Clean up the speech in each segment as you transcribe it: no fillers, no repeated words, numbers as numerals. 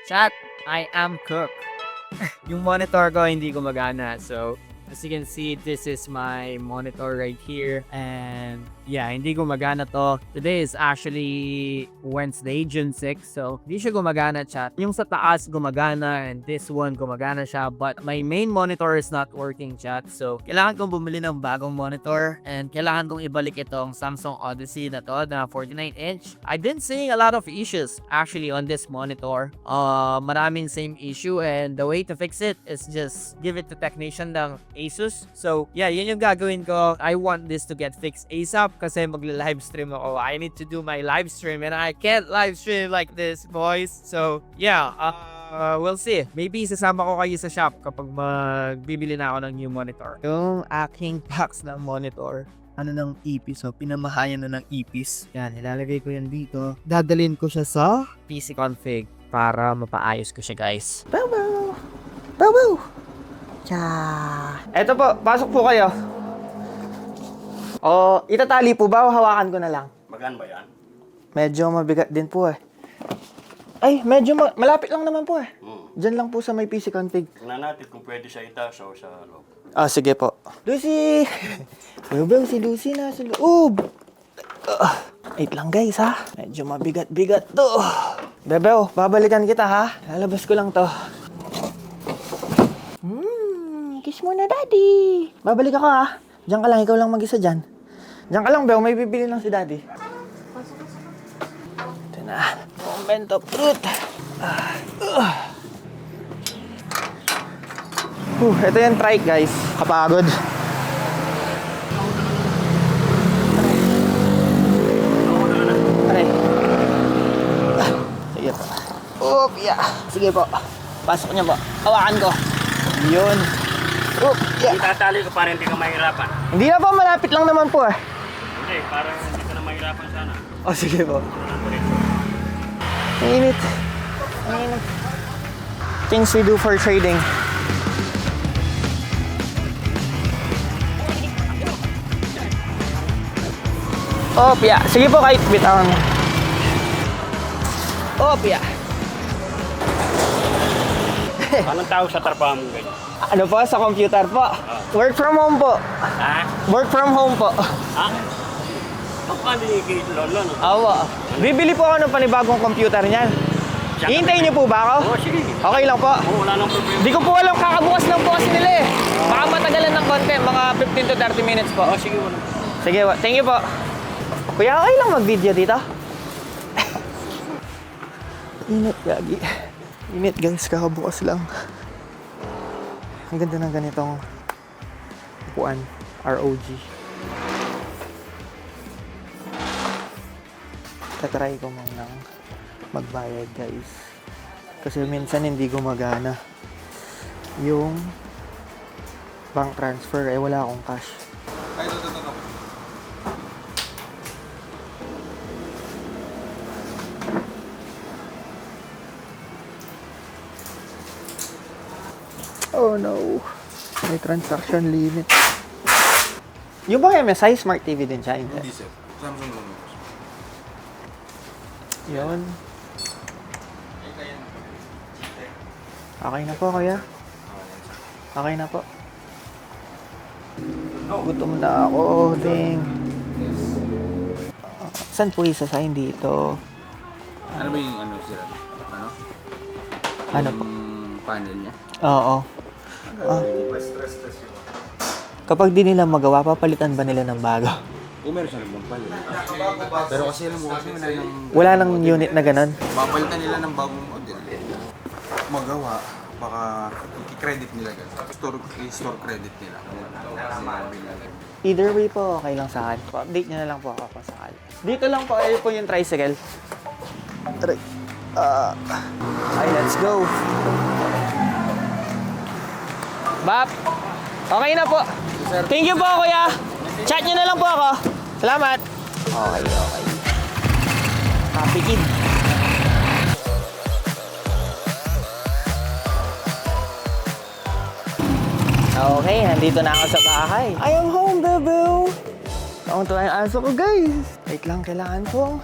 Chat, I am cook. Yung monitor ko hindi gumagana. So, as you can see, this is my monitor right here. And yeah, hindi gumagana to. Today is actually Wednesday, June 6. So, hindi siya gumagana, chat. Yung sa taas gumagana and this one gumagana siya. But my main monitor is not working, chat. So, kailangan kong bumili ng bagong monitor. And kailangan kong ibalik itong Samsung Odyssey na to na 49-inch. I've been seeing a lot of issues actually on this monitor. Maraming same issue. And the way to fix it is just give it to technician ng Asus. So, yeah, yun yung gagawin ko. I want this to get fixed ASAP kasi magla-live stream ako. I need to do my live stream and I can't live stream like this, boys. So, yeah, we'll see. Maybe sasama ko kayo sa shop kapag magbibili na ako ng new monitor. Yung aking box ng monitor, Ano ng ipis, so pinamahayan na ng ipis. Yan, ilalagay ko yan dito. Dadalhin ko siya sa PC config para mapaayos ko siya, guys. Bow bow! Bow bow! Tsa! Eto po, pasok po kayo. O, itatali po ba o hawakan ko na lang? Magaan ba yan? Medyo mabigat din po eh. Ay, medyo malapit lang naman po eh. Diyan lang po sa may PC config. Tingnan natin kung pwede siya itaas o sa loob. Ah, sige po. Lucy! Bow bow, si Lucy na sa loob. Wait lang guys ha. Medyo mabigat-bigat to. Bebeo, babalikan kita ha. Lalabas ko lang to. Kiss mo na daddy. Babalik ako ha. Diyan ka lang, ikaw lang mag-isa dyan. Diyan ka lang, Beo. May bibili lang si daddy. Ito na. Moment of truth. Ito yung trike guys. Kapagod. Aray. Sige po. Oop, yeah. Sige po. Pasok niya po. Hawakan ko. Yun. Oop, yeah. Itatali ko para hindi ka mahirapan. Hindi na po, malapit lang naman po eh. Hindi, para hindi ka na mahirapan sana. Oh, sige po. Ang init. Ang init. Things we do for trading. Oop, yeah. Sige po, kahit bitawan mo. Oop, yeah. Anong tawag sa trabaho mo ganyan? Ano po, sa computer po? Work from home po. Ha? Work from home po. Ha? Ang paligid, lolo, no? Awa. Bibili po ako ng panibagong computer niyan. Hihintayin niyo po ba ako? Oo, sige. Okay lang po. Oo, wala nang problema. Di ko po alam, kakabukas lang po kasi nila eh. Baka matagalan ng konti, mga 15 to 30 minutes po. Oo, sige, wala. Sige, thank you po. Kuya, okay lang mag-video dito? Init, gagi. Init guys, kakabukas lang. Ang ganda ng ganitong upuan, ROG. Tatry ko munang magbayad guys. Kasi minsan hindi gumagana yung bank transfer, eh wala akong cash. Oh no, may transaction limit. Yung bang MSI Smart TV din siya? Hindi sir. Samsung lang. Yun. Okay na po, kuya. Okay na po. Gutom na ako, ding. Saan po isasign dito? Ano ba yung ano sir? Ano? Ano po? Yung panel niya? Oo. Kapag di nila magawa, papalitan ba nila ng bago? Kung meron siya ng panel. Pero kasi alam mo kasi Wala nang unit na ganun. papalitan nila ng bagong model. Magawa, baka i-credit nila ganun. Store credit nila. Either way po, okay lang sa akin. Update nyo na lang po ako kung sakali. Dito lang po, ayun po yung tricycle. Okay, let's go. Bap, okay na po. Thank you po, kuya. Chat nyo na lang po ako. Salamat. Okay. Happy kid. Okay, nandito na ako sa bahay. I am home, bebe. Tuwa yung aso ko, guys. Wait lang, kailangan kong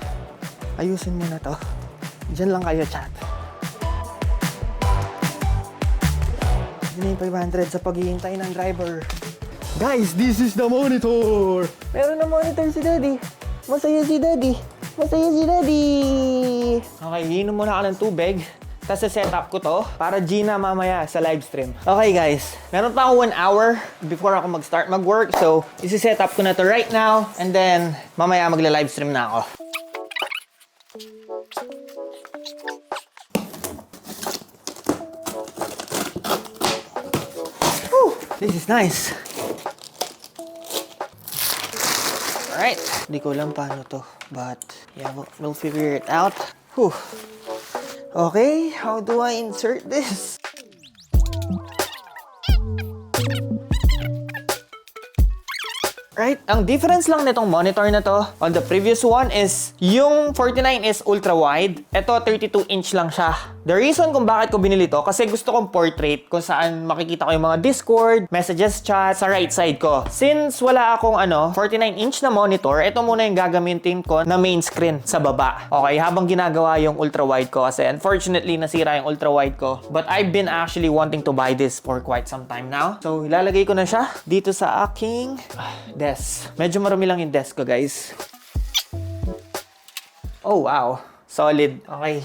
ayusin muna to. Diyan lang kayo, chat. na yung 500 sa paghihintay ng driver. Guys, this is the monitor! Meron na monitor si Daddy. Masaya si Daddy. Masaya si Daddy. Okay, iinom muna ako ng tubig. Tapos set up ko to para Gina mamaya sa live stream. Okay guys, meron pa ako 1 hour before ako mag-start mag-work. So, isi-set up ko na to right now. And then, mamaya magla-live stream na ako. Whew, this is nice. Alright, hindi ko alam paano to. But, yeah, we'll figure it out. Whew. Okay, how do I insert this? Right, ang difference lang nitong monitor na to on the previous one is yung 49 is ultra wide. Ito 32 inch lang siya. The reason kung bakit ko binili to kasi gusto kong portrait kung saan makikita ko yung mga Discord, messages, chat sa right side ko. Since wala akong 49 inch na monitor, ito muna yung gagamitin ko na main screen sa baba. Okay, habang ginagawa yung ultra wide ko kasi unfortunately nasira yung ultra wide ko. But I've been actually wanting to buy this for quite some time now. So ilalagay ko na siya dito sa aking desk. Medyo marumi lang yung desk ko, guys. Oh, wow. Solid. Okay.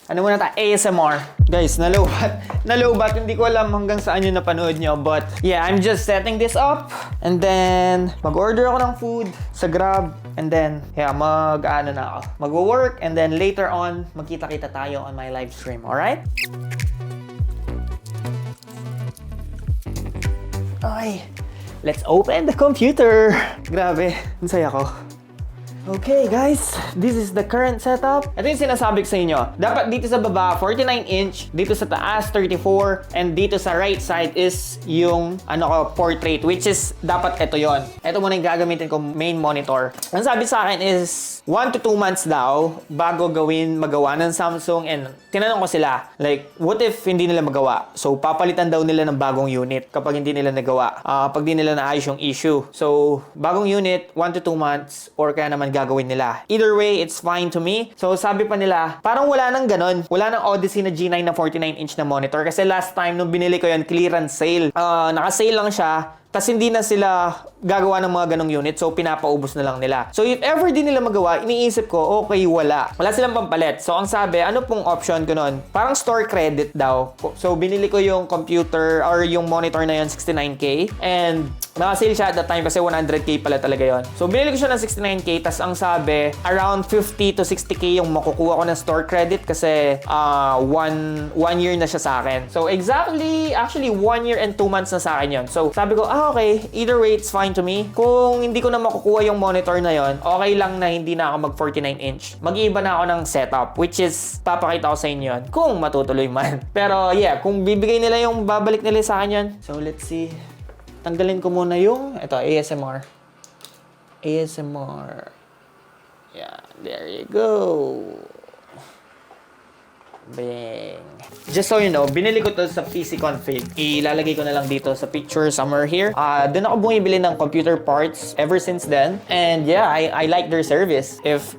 Ano muna tayo? ASMR. Guys, nalobat. Nalobat. Hindi ko alam hanggang saan yung napanood nyo. But, yeah, I'm just setting this up. And then, mag-order ako ng food sa Grab. And then, yeah, mag-ano na ako. Mag-work. And then, later on, magkita-kita tayo on my live stream. Alright? Okay. Let's open the computer. Grabe, ang saya ko. Okay guys, this is the current setup. Ito yung sinasabi ko sa inyo. Dapat dito sa baba, 49 inch. Dito sa taas, 34. And dito sa right side is yung portrait. Which is, dapat ito yon. Ito muna yung gagamitin ko main monitor. Ang sabi sa akin is 1 to 2 months daw bago magawa ng Samsung. And tinanong ko sila, like, what if hindi nila magawa? So, papalitan daw nila ng bagong unit kapag hindi nila nagawa. Pag di nila naayos yung issue. So, bagong unit, 1 to 2 months or kaya naman gagawin nila. Either way, it's fine to me. So, sabi pa nila, parang wala nang ganun. Wala nang Odyssey na G9 na 49-inch na monitor. Kasi last time, nung binili ko yun, clearance sale. Naka-sale lang siya. Tapos hindi na sila gagawa ng mga ganong unit. So, pinapaubos na lang nila. So, if ever din nila magawa, iniisip ko, okay, wala. Wala silang pampalit. So, ang sabi, ano pong option ko nun? Parang store credit daw. So, binili ko yung computer or yung monitor na yun, 69K. And, naka-sale siya at that time kasi 100K pala talaga yon. So, binili ko siya ng 69K. Tapos, ang sabi, around 50 to 60K yung makukuha ko ng store credit kasi one year na siya sa akin. So, actually, 1 year and 2 months na sa akin yun. So, sabi ko, okay, either way, it's fine to me. Kung hindi ko na makukuha yung monitor na yon, okay lang na hindi na ako mag 49 inch. Mag-iiba na ako ng setup, which is, papakita ko sa inyo yun, kung matutuloy man. Pero yeah, kung bibigay nila yung babalik nila sa akin yun. So let's see. Tanggalin ko muna yung, ito, ASMR. ASMR. Yeah, there you go. Bang. Just so you know, binili ko to sa PC Config. Ilalagay ko na lang dito sa picture somewhere here. Doon ako bumibili ng computer parts ever since then. And yeah, I like their service. If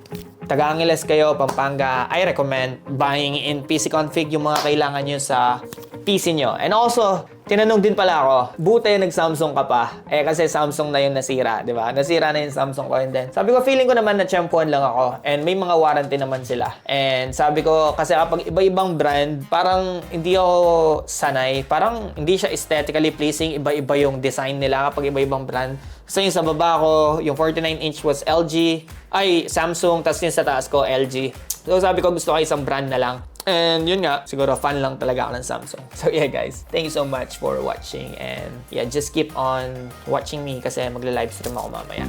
taga-Angeles kayo, Pampanga, I recommend buying in PC Config yung mga kailangan nyo sa PC nyo. And also, tinanong din pala ako, buti nag-Samsung ka pa. Kasi Samsung na yung nasira, di ba? Nasira na yung Samsung ko. And then, sabi ko, feeling ko naman na tiyempuhan lang ako. And may mga warranty naman sila. And sabi ko, kasi kapag iba-ibang brand, parang hindi ako sanay. Parang hindi siya aesthetically pleasing. Iba-iba yung design nila kapag iba-ibang brand. So yung sa baba ko, yung 49 inch was Samsung, tapos yung sa taas ko, LG. So sabi ko, gusto ko isang brand na lang. And yun nga, siguro fan lang talaga ako ng Samsung. So yeah guys, thank you so much for watching. And yeah, just keep on watching me kasi magla-live stream ako mamaya.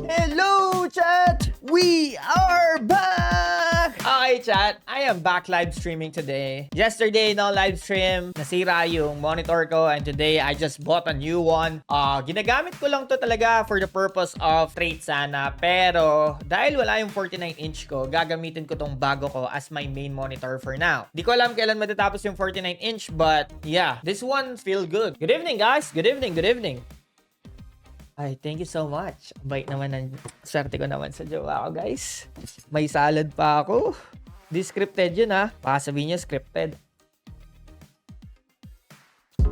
Hello chat! We are back! Okay chat, I am back live streaming today. Yesterday, no live stream, nasira yung monitor ko and today I just bought a new one. Ginagamit ko lang to talaga for the purpose of trade sana. Pero dahil wala yung 49-inch ko, gagamitin ko tong bago ko as my main monitor for now. Di ko alam kailan matatapos yung 49-inch but yeah, this one feel good. Good evening guys! Good evening, good evening. Ay, thank you so much. Bait naman ng swerte ko naman sa jowa ko, guys. May salad pa ako. Di scripted yun, ha? Baka sabihin niyo scripted.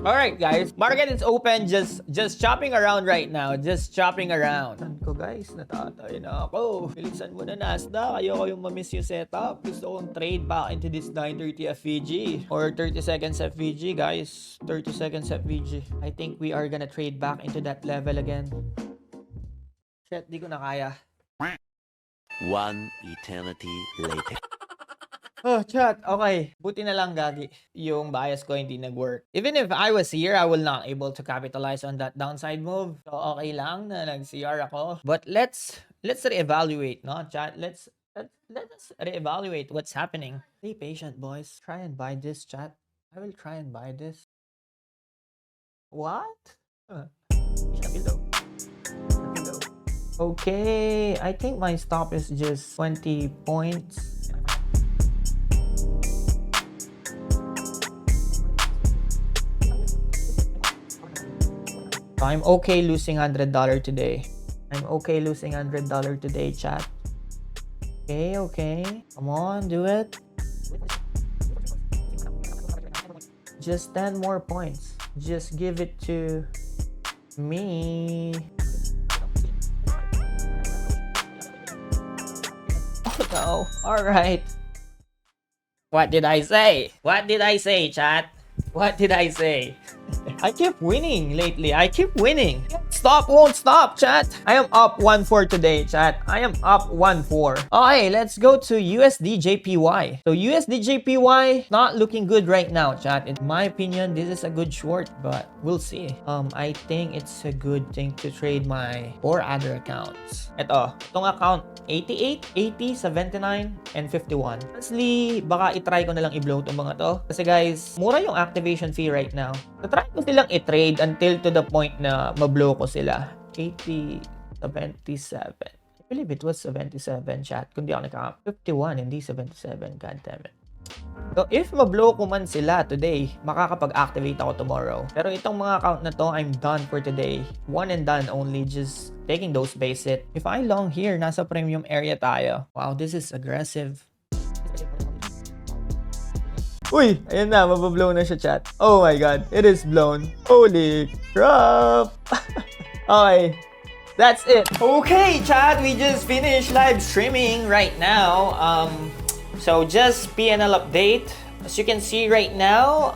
Alright guys, market is open, just shopping around right now, just shopping around. Ano ko guys, natatay na ako. Bilisan mo na Nasdaq, ayoko yung mamiss yung setup. Gusto kong trade back into this 930 FVG or 30 seconds FVG guys. 30 seconds FVG. I think we are gonna trade back into that level again. Shit, di ko na kaya. One eternity later. Oh, chat. Okay. Buti na lang, gagi. Yung bias ko hindi nag-work. Even if I was here, I will not able to capitalize on that downside move. So, okay lang na nag-CR ako. But let's reevaluate, no, chat? Let us reevaluate what's happening. Be patient, boys. Try and buy this, chat. I will try and buy this. What? Below. Okay. I think my stop is just 20 points. So I'm okay losing $100 today. I'm okay losing $100 today, chat. Okay. Come on, do it. Just 10 more points. Just give it to me. Oh no. Alright. What did I say? What did I say, chat? What did I say? I keep winning lately. I keep winning. Stop won't stop, chat. I am up 1-4 today, chat. I am up 1-4. Okay, let's go to USD JPY. So USD JPY not looking good right now, chat. In my opinion, this is a good short, but we'll see. I think it's a good thing to trade my 4 other accounts. Itong account 88, 80, 79, and 51. Honestly, baka itry ko na lang i-blow itong mga to. Kasi guys, mura yung activation fee right now. So try ko silang i-trade until to the point na ma-blow ko sila. 80, 77. I believe it was 77, chat. Kung di ako nakaka 51, hindi 77. God damn it. So if ma-blow ko man sila today, makakapag-activate ako tomorrow. Pero itong mga account na to, I'm done for today. One and done only, just taking those basic. If I long here, nasa premium area tayo. Wow, this is aggressive. Uy, ayun na, mabablow na siya, chat. Oh my god, it is blown. Holy crap. Okay, that's it. Okay, chat, we just finished live streaming right now. So just PNL update. As you can see right now,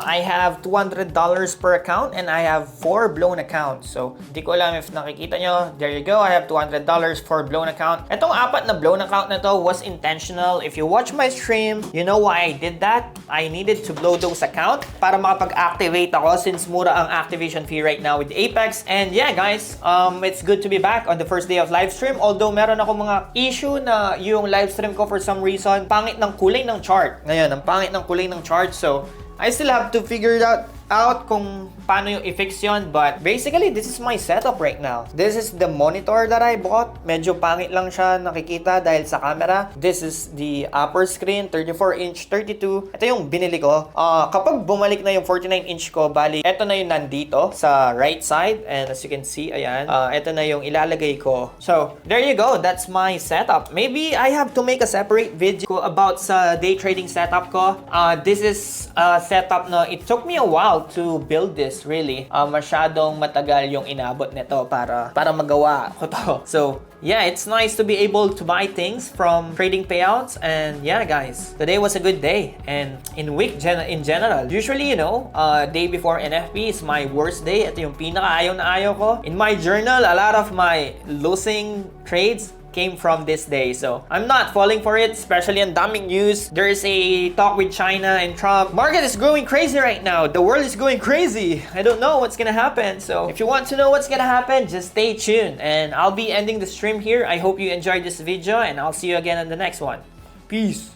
I have $200 per account and I have 4 blown accounts. So, di ko alam if nakikita nyo. There you go. I have $200 for blown account. Itong 4 na blown account na to was intentional. If you watch my stream, you know why I did that. I needed to blow those account para makapag-activate ako since mura ang activation fee right now with Apex. And yeah, guys, it's good to be back on the first day of live stream. Although meron ako mga issue na yung live stream ko for some reason, pangit ng kulay ng chart. Ngayon, ang pangit ng kulay ng chart. So, I still have to figure it out kung paano yung i-fix yun. But basically, this is my setup right now. This is the monitor that I bought. Medyo pangit lang siya nakikita dahil sa camera. This is the upper screen, 34-inch, 32. Ito yung binili ko. Kapag bumalik na yung 49-inch ko, bali, ito na yung nandito sa right side. And as you can see, ayan, ito na yung ilalagay ko. So, there you go. That's my setup. Maybe I have to make a separate video about sa day trading setup ko. This is a setup na it took me a while to build this, really. Masyadong matagal yung inabot nito para magawa ko to. So, yeah, it's nice to be able to buy things from trading payouts. And yeah, guys, today was a good day. And in week in general, usually, you know, day before NFP is my worst day. Ito yung pinaka-ayaw na ayaw ko. In my journal, a lot of my losing trades came from this day. So, I'm not falling for it, especially on damning news. There is a talk with China and Trump. Market is going crazy right now. The world is going crazy. I don't know what's gonna happen. So, if you want to know what's gonna happen, just stay tuned. And I'll be ending the stream here. I hope you enjoyed this video and I'll see you again on the next one. Peace.